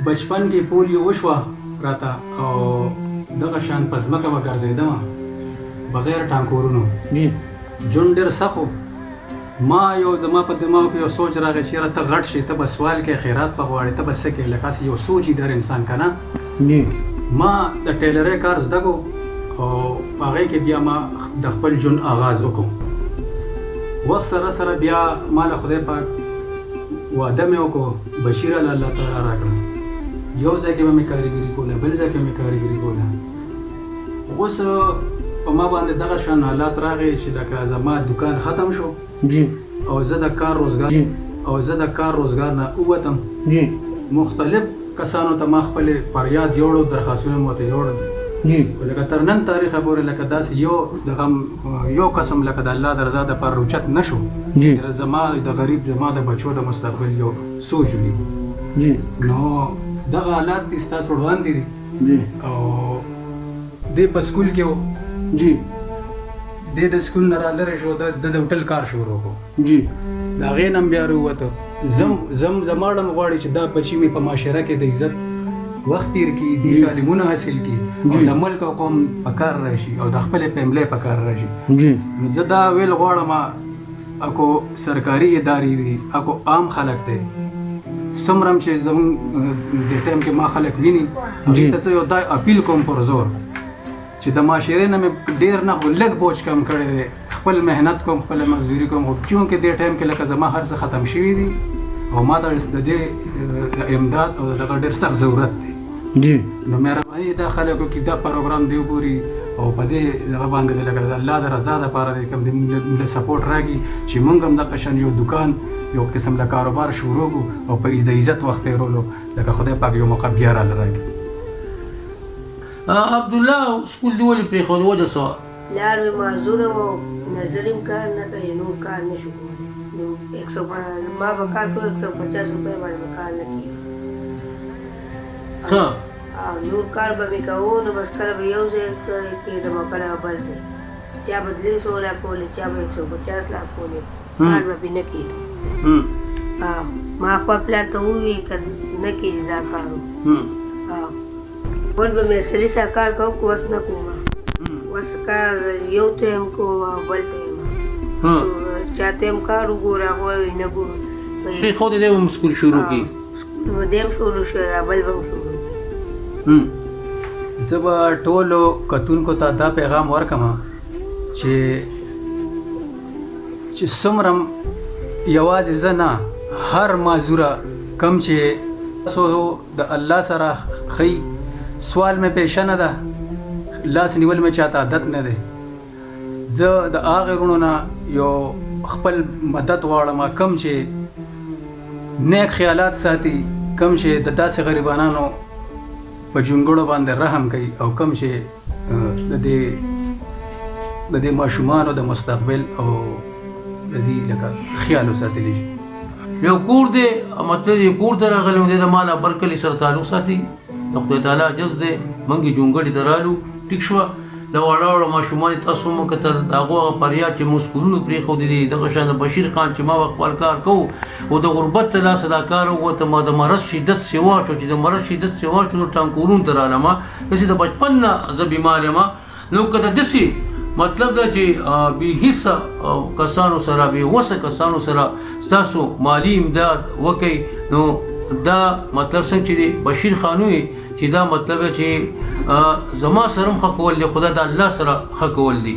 बचपन کې پولیو وشوه راته او دغه شان په ځمکه به ګرځېدم بغیر ټانکورونو ژوند ډېر سخت و. ما یو زما په دماغ کې یو سوچ راغی چې یاره ته غټ شې ته به سوال کې خیرات به غواړې ته به څه کې لکه یو سوچ در انسان که نه. ما د ټیلرۍ کار زده کړو او په هغې کې بیا ما د خپل ژوند آغاز وکړو. وخت سره سره بیا ما له خدای پاک وعده مې وکړو بشیر الله تعالی راکړه. یو ځای کې به مې کاریګري کوله بل ځای کې مې کاریګري کوله. اوس په ما باندې دغه شان حالات راغی چې لکه زما دکان ختم شو او زه د کار روزګار نه ووتم. مختلف کسانو ته ما خپل فریاد یوړو درخواستونه مو ته یوړل لکه تر نن تاریخه پورې لکه داسې یو قسم لکه د الله د رضا دپاره روچت نه شو زما د غریب زما د بچو د مستقبل یو سوچ وي. نو دغه حالات دي ستاسو وړاندې دي او دی په سکول کې و دی د سکول نه را لرې شو د هوټل کار شروع کړو. د هغې نه بیا راووته زما ډم غواړي چې دا بچي مې په معاشره کې د عزت وخت تیر کړي دي تعلیمونه حاصل کړي او د ملک او قوم په کار راشي او د خپلې فیملۍ په کار راشي. نو زه دا ویل غواړم اکو سرکاري ادارې دي اکو عام خلک دی څومره چې زموږ د ټایم کې ما خلک ویني هغې ته څه یو دا اپیل کوم پر زور چې د معاشرې نه مې ډېر نه خو لږ بوج کم کړی دی خپل محنت کوم خپله مزدوري کوم خو چونکې دې ټایم کې لکه زما هر څه ختم شوي دي او ما ته د دې امداد او دغه ډېر سخت ضرورت دی. نو مهرباني دا خلکو کې دا پروګرام دی وګوري او په دې دغه باندې لکه د الله د رضا دپاره دی کوم د سپورټ راکړي چې موږ هم دغه شان یو دکان یو قسم د کاروبار شروع کړو او په د عزت وخت تېرولو لکه خدای پاک یو موقع بیا راله راکړي. عبدالله سکول دی ولې پرېښود وجه څه وه؟ پلار مې معذوره و نظري کار نه کوي نور کار نه شو کولی. نو ما به کار کوو 150 روپۍ باندې به کار نه کېږي. نور کار به مې کوو نو بس کله به یو ځای کېدم او کله به بل ځای چا به 300 راکولې چا به 150 راکولې کار به مې نه کېږي. ما خپل پلار ته وویل که نه کېږي دا کار بل به مې سړي سره کار کوم خو اوس نه کوم. اوس کار یو ټایم کوم او بل ټایم چا ټایم کار وګوره هغه نه ګورم پرېښودی دی به سکول شروع کړي نو دی هم شروع شو بل به هم شروع زه به ټولو کتونکو ته دا پیغام ورکړم چې څومره یوازې زه نه هر معذوره کم چې تاسو د الله سره ښی سوال مې پیشه نه ده لاس نیول مې چاته عادت نه دی. زه د هغې وروڼو نه یو خپل مدد غواړم کم چې نیک خیالات ساتي کم چې د داسې غریبانانو په جونګړو باندې رحم کوي او کم چې د دې ماشومانو د مستقبل او د دې لکه خیال وساتلی شي. یو کور دی مطلب یې کور ته راغلی دی د ماله برکلي سره تعلق ساتي د خدای تعالی عجز دی موږ یې جونګړې ته رالو ټیک شوه د واړه واړه ماشومان یې تاسو هم وکتل د هغو هغه فریاد چې موږ سکولونو پرېښودي دي دغه شان د بشیر خان چې ما به خپل کار کوو او د غربت ته لاسه دا کار ووته ما د مرض شدت سیوا شو چې د مرض شدت سیوا شو ټانکورونو ته رالم داسې د بچپن نه زه بیمار یم. نو که د داسې مطلب دا چې بې حصه کسانو سره بې وسه کسانو سره ستاسو مالي امداد وکئ نو دا مطلب څنګه چې بشیر خان وي چې دا مطلب چې زما سره هم ښه کول دی خدا د الله سره ښه کول دی.